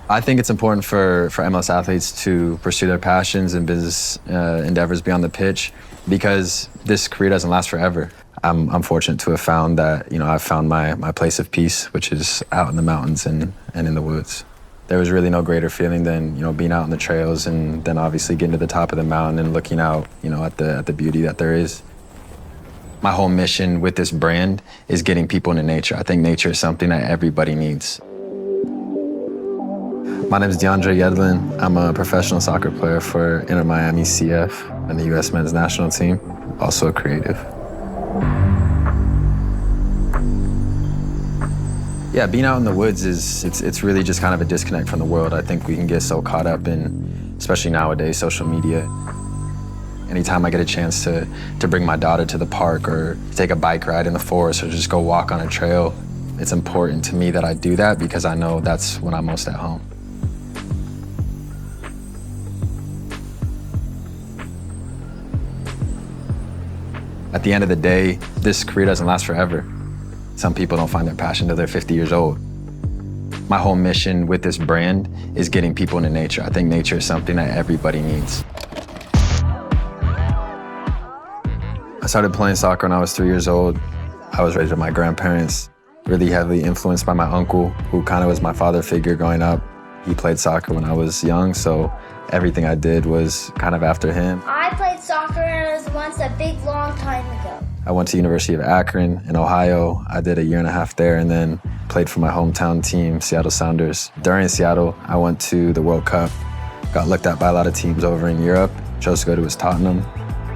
I think it's important for MLS athletes to pursue their passions and business endeavors beyond the pitch because this career doesn't last forever. I'm fortunate to have found that, I've found my place of peace, which is out in the mountains and in the woods. There was really no greater feeling than, being out on the trails and then obviously getting to the top of the mountain and looking out, at the beauty that there is. My whole mission with this brand is getting people into nature. I think nature is something that everybody needs. My name is DeAndre Yedlin. I'm a professional soccer player for Inter Miami CF and the U.S. men's national team, also a creative. Yeah, being out in the woods it's really just kind of a disconnect from the world. I think we can get so caught up in, especially nowadays, social media. Anytime I get a chance to bring my daughter to the park or take a bike ride in the forest or just go walk on a trail, it's important to me that I do that because I know that's when I'm most at home. At the end of the day, this career doesn't last forever. Some people don't find their passion till they're 50 years old. My whole mission with this brand is getting people into nature. I think nature is something that everybody needs. I started playing soccer when I was 3 years old. I was raised with my grandparents, really heavily influenced by my uncle, who kind of was my father figure growing up. He played soccer when I was young, so everything I did was kind of after him. I played soccer and it was once a big, long time ago. I went to University of Akron in Ohio. I did 1.5 years there and then played for my hometown team, Seattle Sounders. During Seattle, I went to the World Cup, got looked at by a lot of teams over in Europe. Chose to go to was Tottenham.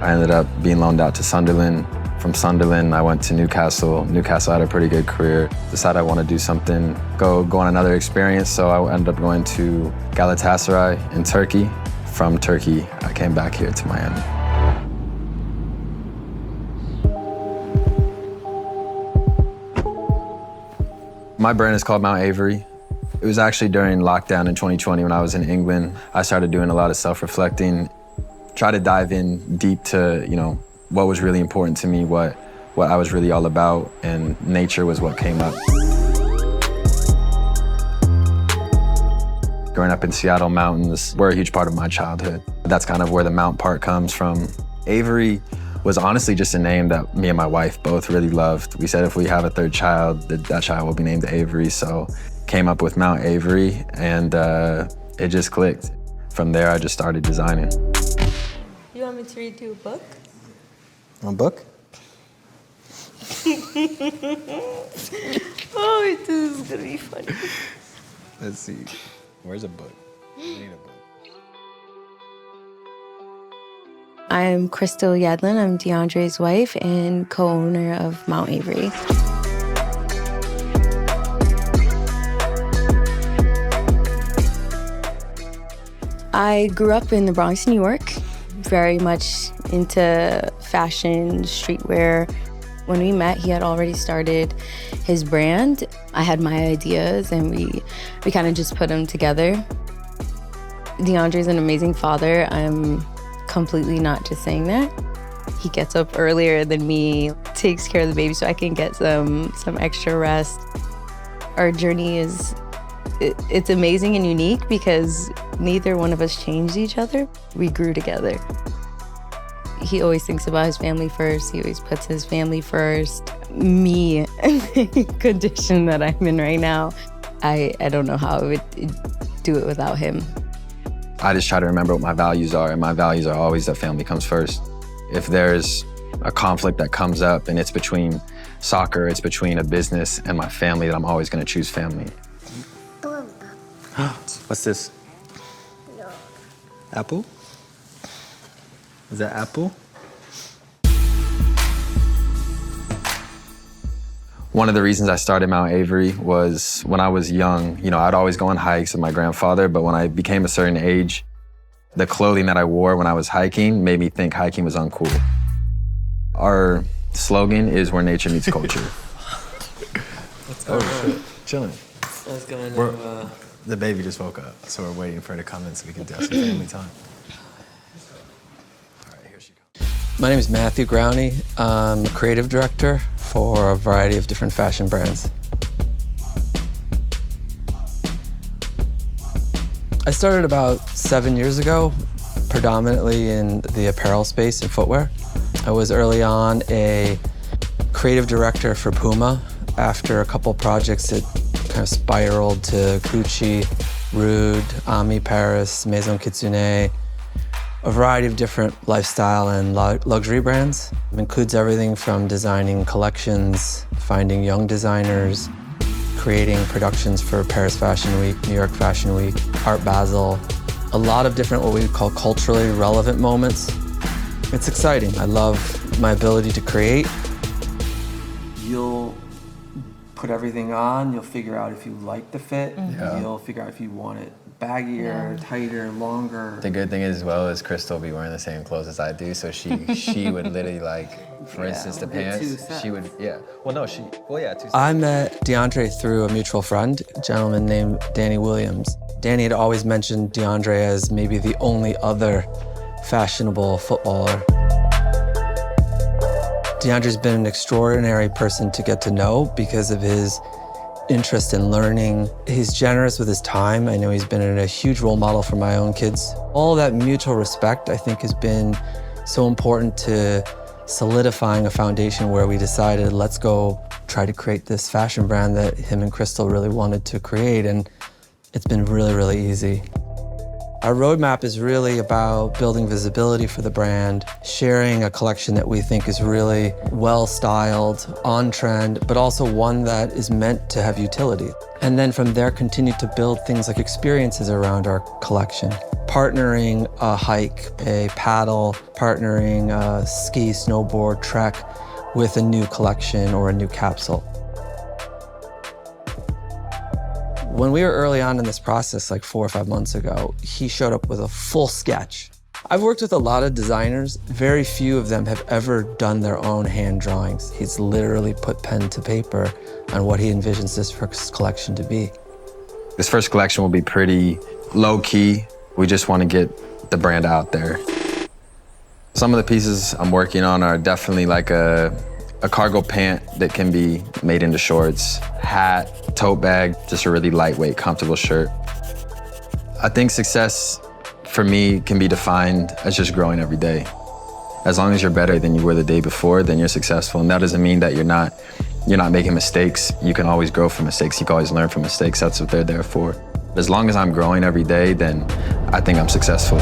I ended up being loaned out to Sunderland. From Sunderland, I went to Newcastle. Newcastle had a pretty good career. Decided I want to do something, go on another experience, so I ended up going to Galatasaray in Turkey. From Turkey, I came back here to Miami. My brand is called Mount Avery. It was actually during lockdown in 2020 when I was in England. I started doing a lot of self-reflecting, try to dive in deep to, what was really important to me, what I was really all about, and nature was what came up. Growing up in Seattle mountains were a huge part of my childhood. That's kind of where the Mount part comes from. Avery was honestly just a name that me and my wife both really loved. We said if we have a third child, that child will be named Avery, so came up with Mount Avery, and it just clicked. From there, I just started designing. You want me to read you a book? A book? Oh, this is gonna be funny. Let's see. Where's a book? I need a book. I'm Crystal Yedlin. I'm DeAndre's wife and co-owner of Mount Avery. I grew up in the Bronx, New York, very much into fashion, streetwear. When we met, he had already started his brand. I had my ideas and we kind of just put them together. DeAndre's an amazing father. I'm completely not just saying that. He gets up earlier than me, takes care of the baby so I can get some extra rest. Our journey it's amazing and unique because neither one of us changed each other. We grew together. He always thinks about his family first. He always puts his family first. Me, the condition that I'm in right now, I don't know how I would do it without him. I just try to remember what my values are, and my values are always that family comes first. If there's a conflict that comes up and it's between soccer, it's between a business and my family, then I'm always gonna choose family. What's this? No. Apple? Is that apple? One of the reasons I started Mount Avery was when I was young, I'd always go on hikes with my grandfather, but when I became a certain age, the clothing that I wore when I was hiking made me think hiking was uncool. Our slogan is where nature meets culture. What's going on? Chilling. What's going on? The baby just woke up, so we're waiting for her to come in so we can do some family time. All right, here she goes. My name is Matthew Growney. I'm a creative director for a variety of different fashion brands. I started about 7 years ago, predominantly in the apparel space and footwear. I was early on a creative director for Puma. After a couple projects, it kind of spiraled to Gucci, Rude, Ami Paris, Maison Kitsune, a variety of different lifestyle and luxury brands. It includes everything from designing collections, finding young designers, creating productions for Paris Fashion Week, New York Fashion Week, Art Basel, a lot of different what we would call culturally relevant moments. It's exciting. I love my ability to create. You'll put everything on, you'll figure out if you like the fit, you'll figure out if you want it baggier, tighter, longer. The good thing is, as well, is Crystal will be wearing the same clothes as I do, so she would literally, like, for instance, the pants, she would, two I met DeAndre through a mutual friend, a gentleman named Danny Williams. Danny had always mentioned DeAndre as maybe the only other fashionable footballer. DeAndre's been an extraordinary person to get to know because of his interest in learning. He's generous with his time. I know he's been a huge role model for my own kids. All that mutual respect, I think, has been so important to solidifying a foundation where we decided, let's go try to create this fashion brand that him and Crystal really wanted to create. And it's been really, really easy. Our roadmap is really about building visibility for the brand, sharing a collection that we think is really well-styled, on-trend, but also one that is meant to have utility. And then from there, continue to build things like experiences around our collection. Partnering a hike, a paddle, partnering a ski, snowboard, trek with a new collection or a new capsule. When we were early on in this process, like 4 or 5 months ago, he showed up with a full sketch. I've worked with a lot of designers. Very few of them have ever done their own hand drawings. He's literally put pen to paper on what he envisions this first collection to be. This first collection will be pretty low-key. We just want to get the brand out there. Some of the pieces I'm working on are definitely like a cargo pant that can be made into shorts, hat, tote bag, just a really lightweight, comfortable shirt. I think success for me can be defined as just growing every day. As long as you're better than you were the day before, then you're successful. And that doesn't mean that you're not making mistakes. You can always grow from mistakes. You can always learn from mistakes. That's what they're there for. As long as I'm growing every day, then I think I'm successful.